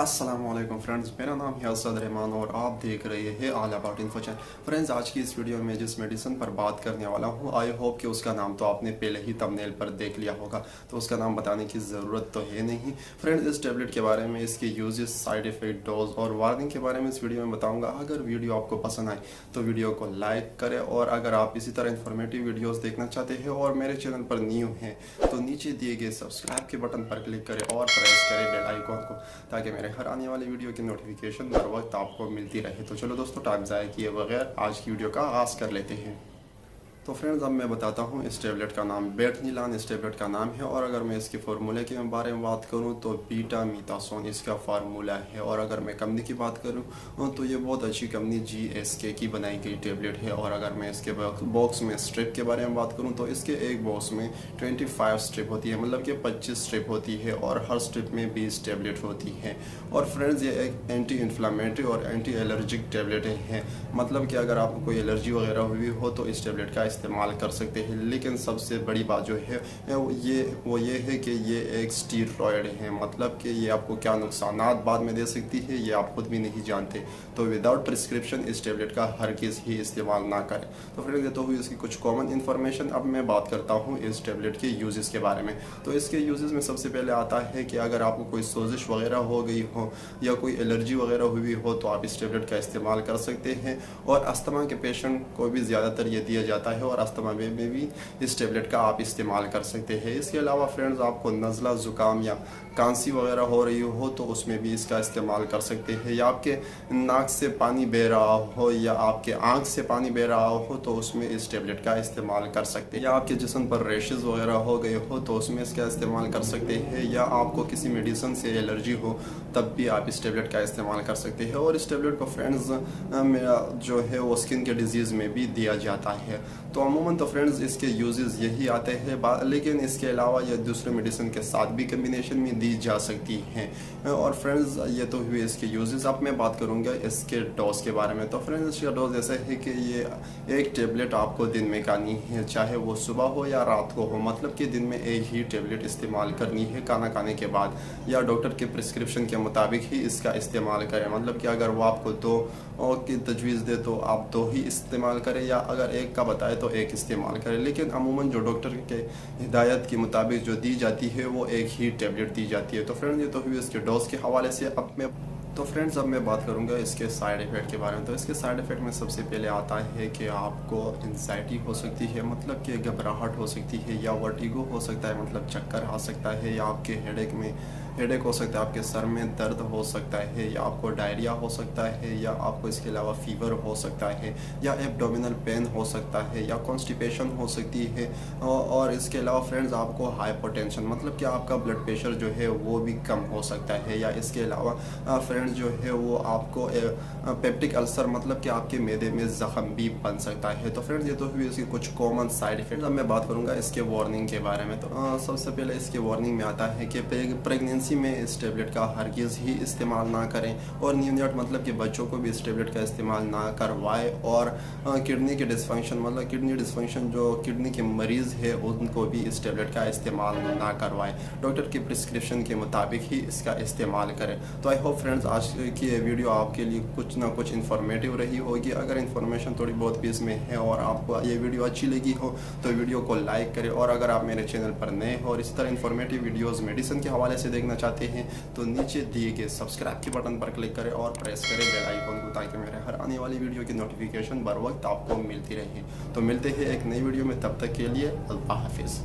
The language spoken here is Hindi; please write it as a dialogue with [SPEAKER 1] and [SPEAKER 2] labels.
[SPEAKER 1] अस्सलामुअलैकुम फ्रेंड्स, मेरा नाम है असद रहमान और आप देख रहे हैं all about info channel. Friends, आज की इस वीडियो में जिस मेडिसिन पर बात करने वाला हूं, आई होप कि उसका नाम तो आपने पहले ही थंबनेल पर देख लिया होगा, तो उसका नाम बताने की ज़रूरत तो है नहीं। फ्रेंड्स, इस टेबलेट के बारे में, इसके यूजेस, साइड इफ़ेक्ट, डोज और वार्निंग के बारे में इस वीडियो में बताऊँगा। अगर वीडियो आपको पसंद आए तो वीडियो को लाइक करें, और अगर आप इसी तरह इन्फॉर्मेटिव वीडियोज़ देखना चाहते हैं और मेरे चैनल पर न्यू हैं तो नीचे दिए गए सब्सक्राइब के बटन पर क्लिक करें और प्रेस करें बेल आइकॉन को, ताकि मेरे हर आने वाली वीडियो की नोटिफिकेशन बर वक्त आपको मिलती रहे। तो चलो दोस्तों, टाइम ज़ाया किए बगैर आज की वीडियो का आगाज़ कर लेते हैं। तो फ्रेंड्स, अब मैं बताता हूँ इस टेबलेट का नाम बेटनिलान इस टेबलेट का नाम है, और अगर मैं इसके फार्मूले के बारे में बात करूँ तो बीटा मीथासोन इसका फार्मूला है। और अगर मैं कंपनी की बात करूँ तो ये बहुत अच्छी कंपनी GSK की बनाई गई टेबलेट है। और अगर मैं इसके बॉक्स में स्ट्रिप के बारे में बात करूँ तो इसके एक बॉक्स में 25 स्ट्रिप होती है, मतलब कि 25 स्ट्रिप होती है, और हर स्ट्रिप में 20 टेबलेट होती है। और फ्रेंड्स, ये एक एंटी इन्फ्लामेटरी और एंटी एलर्जिक टेबलेट है, मतलब कि अगर आपको कोई एलर्जी वगैरह हुई हो तो इस टेबलेट का इस्तेमाल कर सकते हैं। लेकिन सबसे बड़ी बात जो है वो ये है कि ये एक स्टीरॉयड है, मतलब कि ये आपको क्या नुकसानात बाद में दे सकती है ये आप खुद भी नहीं जानते। तो विदाउट प्रिस्क्रिप्शन इस टेबलेट का हरगिज़ ही इस्तेमाल ना करें। तो फ्रेंड्स, ये तो हुई इसकी कुछ कॉमन इन्फॉर्मेशन। अब मैं बात करता हूँ इस टेबलेट के यूजेस के बारे में। तो इसके यूजेस में सबसे पहले आता है कि अगर आपको कोई सोजिश वगैरह हो गई हो या कोई एलर्जी वगैरह हुई हो तो आप इस टेबलेट का इस्तेमाल कर सकते हैं। और अस्थमा के पेशेंट को भी ज़्यादातर ये दिया जाता है, और अस्थमा में भी इस टेबलेट का आप इस्तेमाल कर सकते हैं। इसके अलावा फ्रेंड्स, आपको नज़ला, ज़ुकाम या खांसी वगैरह हो रही हो तो उसमें भी इसका इस्तेमाल कर सकते हैं। या आपके नाक से पानी बह रहा हो या आपके आँख से पानी बह रहा हो तो उसमें इस टेबलेट का इस्तेमाल कर सकते हैं। या आपके जिस्म पर रैशेज़ वगैरह हो गए हो तो उसमें इसका इस्तेमाल कर सकते हैं। या आपको किसी मेडिसिन से एलर्जी हो तब भी आप इस टेबलेट का इस्तेमाल कर सकते हैं। और इस टेबलेट को फ्रेंड्स जो है वो स्किन के डिजीज़ में भी दिया जाता है। तो अमूमन तो फ्रेंड्स इसके यूजेस यही आते हैं, लेकिन इसके अलावा ये दूसरे मेडिसिन के साथ भी कम्बिनेशन में दी जा सकती हैं। और फ्रेंड्स, ये तो हुए इसके यूजेस। अब मैं बात करूँगा इसके डोज के बारे में। तो फ्रेंड्स, इसका डोज ऐसा है कि ये एक टेबलेट आपको दिन में खानी है, चाहे वो सुबह हो या रात को हो, मतलब कि दिन में एक ही टेबलेट इस्तेमाल करनी है खाना खाने के बाद, या डॉक्टर के प्रिस्क्रिप्शन के मुताबिक ही इसका इस्तेमाल करें। मतलब कि अगर वो आपको 2 की तजवीज़ दे तो आप 2 ही इस्तेमाल करें, या अगर एक का बताए तो एक इस्तेमाल करें। लेकिन अमूमन जो डॉक्टर के हिदायत के मुताबिक जो दी जाती है वो एक ही टेबलेट दी जाती है। तो फ्रेंड्स, ये तो हुई इसके डोज के हवाले से। अब मैं बात करूंगा इसके साइड इफ़ेक्ट के बारे में। तो इसके साइड इफ़ेक्ट में सबसे पहले आता है कि आपको एंजाइटी हो सकती है, मतलब कि घबराहट हो सकती है, या वर्टिगो हो सकता है, मतलब चक्कर आ सकता है, या आपके हेडेक हो सकता है, आपके सर में दर्द हो सकता है, या आपको डायरिया हो सकता है, या आपको इसके अलावा फीवर हो सकता है, या एब्डोमिनल पेन हो सकता है, या कॉन्स्टिपेशन हो सकती है। और इसके अलावा फ्रेंड्स, आपको हाइपरटेंशन, मतलब कि आपका ब्लड प्रेशर जो है वो भी कम हो सकता है। या इसके अलावा फ्रेंड्स जो है वो आपको पेप्टिक अल्सर, मतलब कि आपके मैदे में ज़ख़म भी बन सकता है। तो फ्रेंड्स, ये तो हुई इसकी कुछ कॉमन साइड इफ़ेक्ट। अब मैं बात करूँगा इसके वार्निंग के बारे में। तो सबसे पहले इसके वार्निंग में आता है कि प्रेगनेंसी में इस टेबलेट का हरगिज़ ही इस्तेमाल ना करें, और न्यूनेट, मतलब कि बच्चों को भी इस टेबलेट का इस्तेमाल ना करवाएं। और किडनी के डिस्फंक्शन, मतलब किडनी डिस्फंक्शन जो किडनी के मरीज़ है उनको भी इस टेबलेट का इस्तेमाल ना करवाएं। डॉक्टर की प्रिस्क्रिप्शन के मुताबिक ही इसका इस्तेमाल करें। तो आई होप फ्रेंड्स, आज की ये वीडियो आपके लिए कुछ ना कुछ इन्फॉर्मेटिव रही होगी। अगर इन्फॉर्मेशन थोड़ी बहुत भी इसमें है और आपको ये वीडियो अच्छी लगी हो तो वीडियो को लाइक करें। और अगर आप मेरे चैनल पर नए हो और इसी तरह इन्फॉर्मेटिव वीडियोस मेडिसिन के हवाले से देखना चाहते हैं तो नीचे दिए गए सब्सक्राइब के बटन पर क्लिक करें और प्रेस करें बेल आइकन को, ताकि मेरे हर आने वाली वीडियो की नोटिफिकेशन बर वक्त आपको मिलती रहे। तो मिलते हैं एक नई वीडियो में, तब तक के लिए अल्लाह हाफिज़।